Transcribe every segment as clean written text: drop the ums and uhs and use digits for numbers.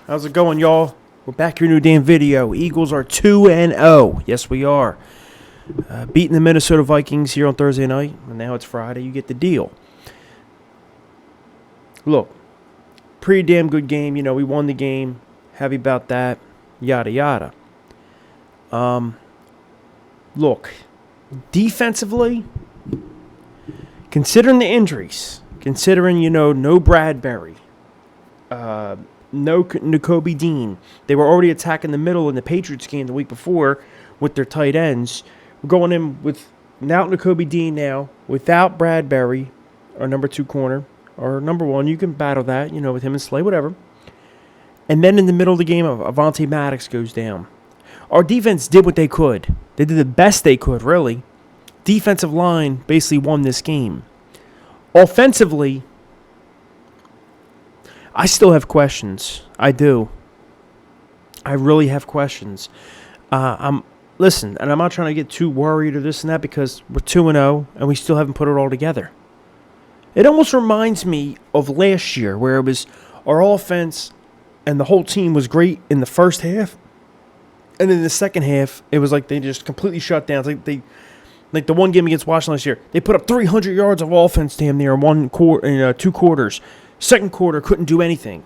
How's it going, y'all? We're back here, new damn video. Eagles are 2-0. Yes, we are. Beating the Minnesota Vikings here on Thursday night, and now it's Friday. You get the deal. Look, pretty damn good game. You know, we won the game. Happy about that. Yada, yada. Look, defensively, considering the injuries, considering, no Bradbury, no Nakobe Dean. They were already attacking the middle in the Patriots game the week before with their tight ends. We're going in without Nakobe Dean now, without Bradbury, our number 2 corner, or number 1. You can battle that, with him and Slay, whatever. And then in the middle of the game, Avonte Maddox goes down. Our defense did what they could. They did the best they could, really. Defensive line basically won this game. Offensively, I still have questions. I do. I really have questions. Listen, and I'm not trying to get too worried or this and that because we're 2-0 and we still haven't put it all together. It almost reminds me of last year where it was our offense and the whole team was great in the first half. And then in the second half, it was like they just completely shut down. It's like the one game against Washington last year. They put up 300 yards of offense damn near in 2 quarters. Second quarter couldn't do anything.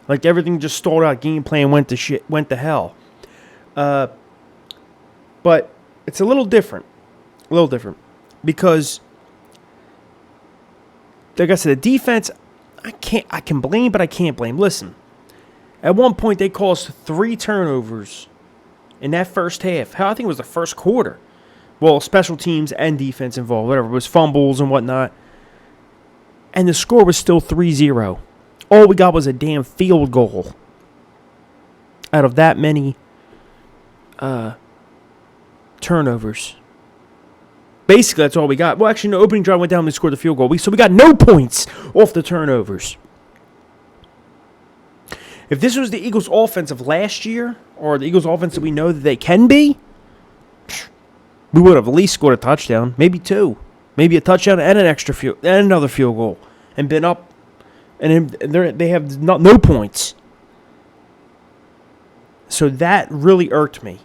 Like everything just stalled out. Game plan went to hell. But it's a little different. Because like I said, the defense, I can blame, but I can't blame. Listen, at one point they caused 3 turnovers in that first half. I think it was the first quarter. Well, special teams and defense involved, whatever. It was fumbles and whatnot. And the score was still 3-0. All we got was a damn field goal out of that many turnovers. Basically, that's all we got. Well, actually, no, opening drive went down and they scored the field goal. So we got no points off the turnovers. If this was the Eagles' offense of last year, or the Eagles' offense that we know that they can be, we would have at least scored a touchdown, maybe 2. Maybe a touchdown and an extra field and another field goal, and been up, and they have no points. So that really irked me,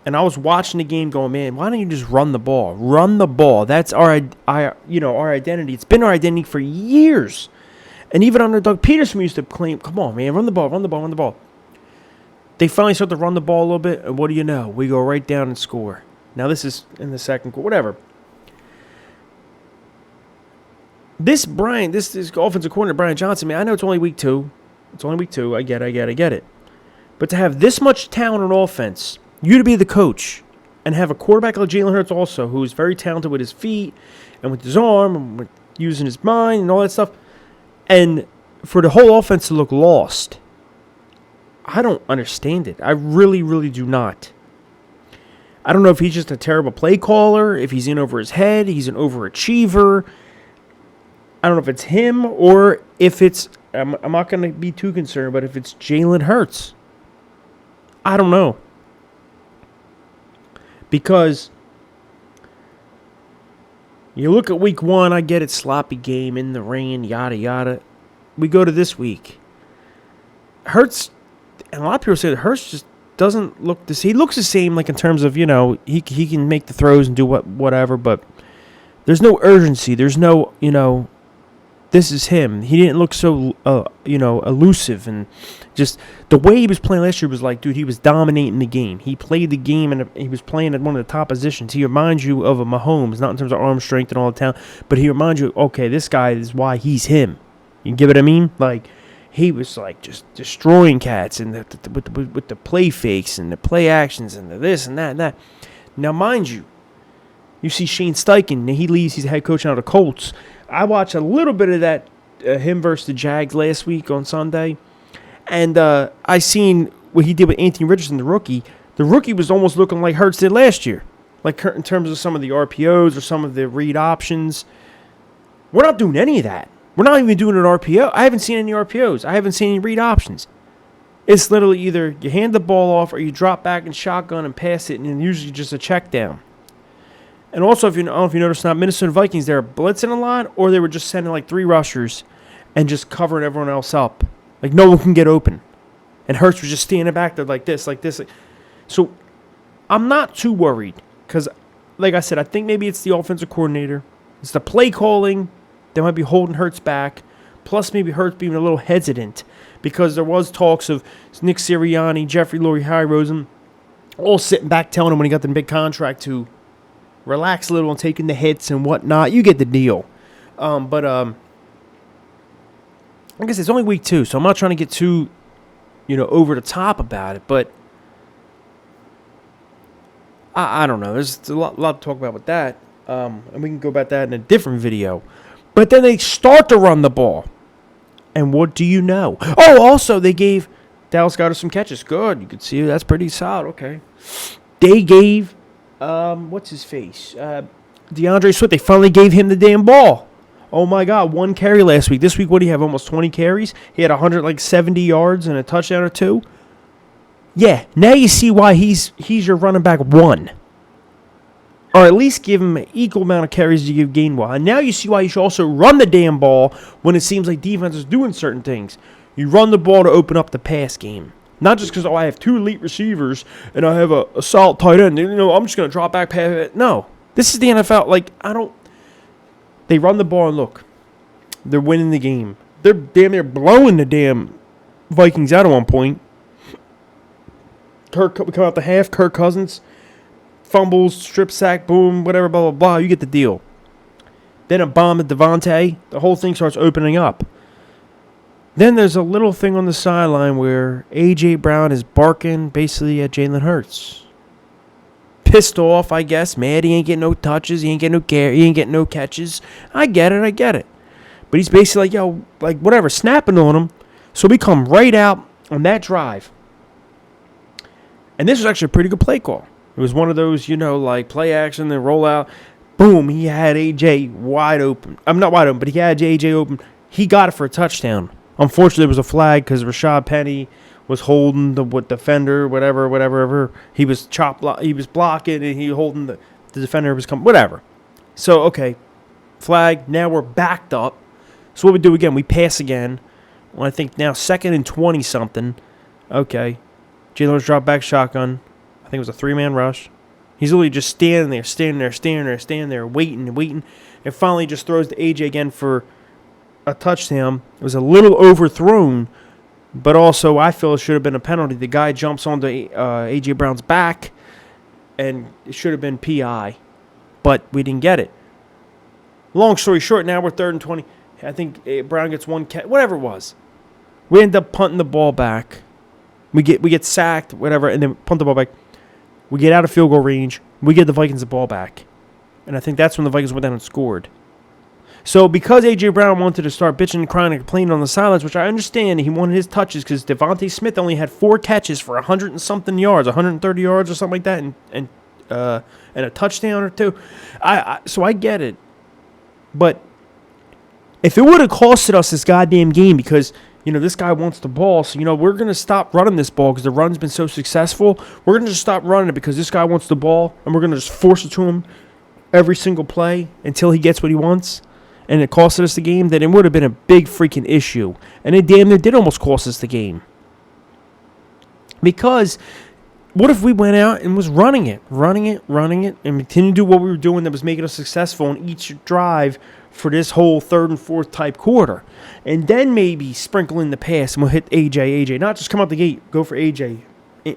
and I was watching the game, going, man, why don't you just run the ball? Run the ball. That's our identity. It's been our identity for years, and even under Doug Peterson, we used to claim, come on, man, run the ball. They finally start to run the ball a little bit, and what do you know? We go right down and score. Now this is in the second quarter, whatever. This offensive coordinator, Brian Johnson, man, I know it's only week 2. I get it. But to have this much talent on offense, you to be the coach, and have a quarterback like Jalen Hurts also, who is very talented with his feet and with his arm and with using his mind and all that stuff, and for the whole offense to look lost, I don't understand it. I really, really do not. I don't know if he's just a terrible play caller, if he's in over his head, he's an overachiever. I don't know if it's him or if it's, I'm not going to be too concerned, but if it's Jalen Hurts. I don't know. Because you look at week 1, I get it, sloppy game, in the rain, yada, yada. We go to this week. Hurts, and a lot of people say that Hurts just doesn't look the same. He looks the same, like in terms of, he can make the throws and do whatever, but there's no urgency. There's no, this is him. He didn't look so, elusive, and just the way he was playing last year was like, dude, he was dominating the game. He played the game, and he was playing at one of the top positions. He reminds you of a Mahomes, not in terms of arm strength and all the talent, but he reminds you, okay, this guy is why he's him. You get what I mean? Like, he was like just destroying cats, and with the play fakes and the play actions and the this and that and that. Now, mind you, you see Shane Steichen, he leaves. He's the head coach now of the Colts. I watched a little bit of that, him versus the Jags last week on Sunday, and I seen what he did with Anthony Richardson, the rookie. The rookie was almost looking like Hurts did last year, like in terms of some of the RPOs or some of the read options. We're not doing any of that. We're not even doing an RPO. I haven't seen any RPOs. I haven't seen any read options. It's literally either you hand the ball off or you drop back in shotgun and pass it, and usually just a check down. And also, I don't know if you noticed, not Minnesota Vikings, they were blitzing a lot, or they were just sending like 3 rushers and just covering everyone else up. Like no one can get open. And Hurts was just standing back there like this. So I'm not too worried because, like I said, I think maybe it's the offensive coordinator. It's the play calling that might be holding Hurts back. Plus maybe Hurts being a little hesitant because there was talks of Nick Sirianni, Jeffrey Lurie, Harry Rosen, all sitting back telling him when he got the big contract to relax a little and taking the hits and whatnot. You get the deal. But I guess it's only week 2, so I'm not trying to get too, over the top about it. But I don't know. There's a lot to talk about with that. And we can go about that in a different video. But then they start to run the ball. And what do you know? Oh, also, they gave Dallas Goedert some catches. Good. You can see that's pretty solid. Okay. They gave, what's his face? DeAndre Swift. They finally gave him the damn ball. Oh, my God. 1 carry last week. This week, what do you have? Almost 20 carries. He had 170 yards and a touchdown or 2. Yeah. Now you see why he's your running back 1. Or at least give him an equal amount of carries as you give Gainwell. And now you see why you should also run the damn ball when it seems like defense is doing certain things. You run the ball to open up the pass game. Not just because, I have 2 elite receivers and I have a solid tight end. I'm just going to drop back pass. No. This is the NFL. They run the ball and look. They're winning the game. They're damn near blowing the damn Vikings out at one point. We come out the half. Kirk Cousins. Fumbles, strip sack, boom, whatever, blah, blah, blah. You get the deal. Then a bomb at Devontae. The whole thing starts opening up. Then there's a little thing on the sideline where A.J. Brown is barking basically at Jalen Hurts. Pissed off, I guess. Mad he ain't getting no touches. He ain't getting no care. He ain't getting no catches. I get it. But he's basically whatever, snapping on him. So we come right out on that drive. And this was actually a pretty good play call. It was one of those, play action, then roll out. Boom, he had A.J. wide open. I'm not wide open, but he had A.J. open. He got it for a touchdown. Unfortunately, it was a flag because Rashad Penny was holding the defender, whatever. He was he was blocking, and he holding the defender was coming, whatever. So, okay, flag. Now we're backed up. So what we do again, we pass again. Well, I think now 2nd and 20-something. Okay. Jalen's drop back shotgun. I think it was a 3-man rush. He's literally just standing there, waiting. And finally just throws to AJ again for a touchdown. It was a little overthrown, but also I feel it should have been a penalty. The guy jumps onto AJ Brown's back, and it should have been PI, but we didn't get it. Long story short, now we're 3rd and 20. I think Brown gets 1 catch, whatever it was. We end up punting the ball back. We get sacked, whatever, and then punt the ball back. We get out of field goal range. We get the Vikings the ball back. And I think that's when the Vikings went down and scored. So because A.J. Brown wanted to start bitching and crying and complaining on the sidelines, which I understand, he wanted his touches because Devontae Smith only had 4 catches for 100 and something yards, 130 yards or something like that, and a touchdown or 2. So I get it. But if it would have costed us this goddamn game because this guy wants the ball, so, we're going to stop running this ball because the run's been so successful. We're going to just stop running it because this guy wants the ball, and we're going to just force it to him every single play until he gets what he wants, and it costed us the game, then it would have been a big freaking issue. And it damn near did almost cost us the game. Because what if we went out and was running it, and continued to do what we were doing that was making us successful on each drive for this whole 3rd and 4th type quarter, and then maybe sprinkle in the pass and we'll hit AJ, not just come out the gate, go for AJ,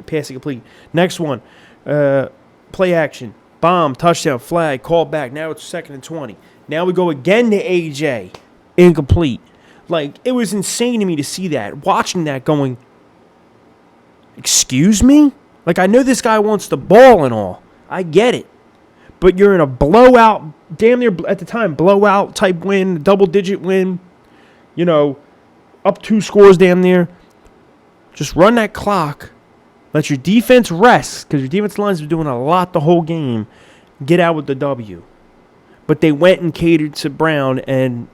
pass it complete. Next one, play action, bomb, touchdown, flag, call back. Now it's 2nd and 20. Now we go again to AJ, incomplete. It was insane to me to see that, watching that, going, excuse me? I know this guy wants the ball and all. I get it. But you're in a blowout, damn near at the time, blowout type win, double-digit win, up 2 scores damn near. Just run that clock. Let your defense rest, because your defense lines been doing a lot the whole game. Get out with the W. But they went and catered to Brown, and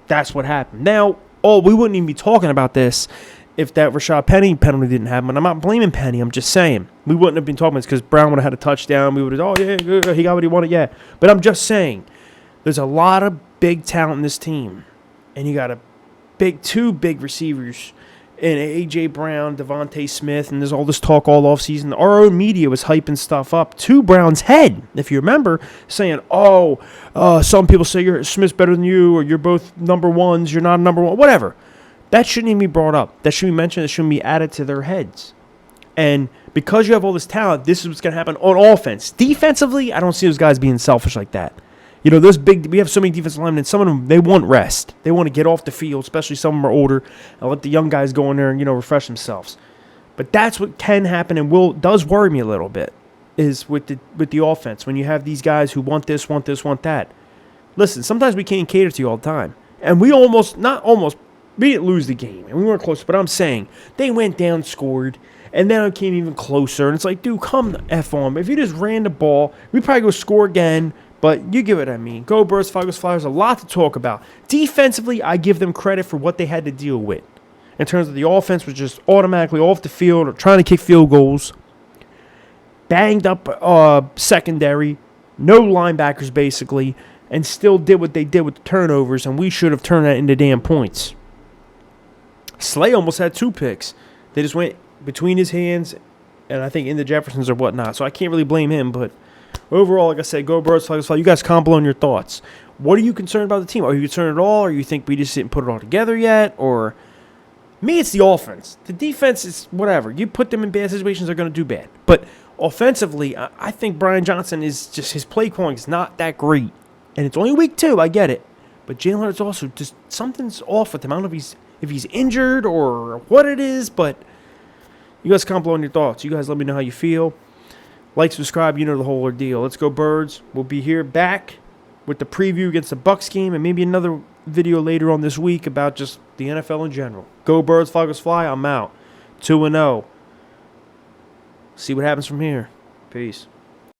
that's what happened. Now, we wouldn't even be talking about this if that Rashad Penny penalty didn't happen. And I'm not blaming Penny. I'm just saying. We wouldn't have been talking about this because Brown would have had a touchdown. We would have, he got what he wanted, yeah. But I'm just saying, there's a lot of big talent in this team. And you got 2 big receivers and A.J. Brown, Devontae Smith, and there's all this talk all offseason. Our own media was hyping stuff up to Brown's head, if you remember, saying, some people say Smith's better than you, or you're both number ones, you're not a number one, whatever. That shouldn't even be brought up. That shouldn't be mentioned. That shouldn't be added to their heads. And because you have all this talent, this is what's going to happen on offense. Defensively, I don't see those guys being selfish like that. You know, we have so many defensive linemen, and some of them, they want rest. They want to get off the field, especially some of them are older, and let the young guys go in there and, refresh themselves. But that's what can happen and does worry me a little bit, is with the offense. When you have these guys who want this, want that. Listen, sometimes we can't cater to you all the time. And we we didn't lose the game, and we weren't close, but I'm saying they went down, scored, and then it came even closer. And it's like, dude, come the F on. If you just ran the ball, we probably go score again. But you get what I mean. Go Birds, Flyers, Flyers, a lot to talk about. Defensively, I give them credit for what they had to deal with. In terms of the offense was just automatically off the field or trying to kick field goals. Banged up secondary. No linebackers, basically. And still did what they did with the turnovers. And we should have turned that into damn points. Slay almost had 2 picks. They just went between his hands and I think into Jefferson's or whatnot. So I can't really blame him, but overall, like I said, go Birds, Flyers, Fly. You guys comment below on your thoughts. What are you concerned about the team? Are you concerned at all? Or you think we just didn't put it all together yet? Or me, it's the offense. The defense is whatever. You put them in bad situations, they're going to do bad. But offensively, I think Brian Johnson is just, his play calling is not that great. And it's only week 2, I get it. But Jalen Hurts also just something's off with him. I don't know if he's injured or what it is, but you guys comment below on your thoughts. You guys let me know how you feel. Like, subscribe, you know the whole ordeal. Let's go Birds. We'll be here back with the preview against the Bucks game and maybe another video later on this week about just the NFL in general. Go Birds, Fly, Fly. I'm out. 2-0. See what happens from here. Peace.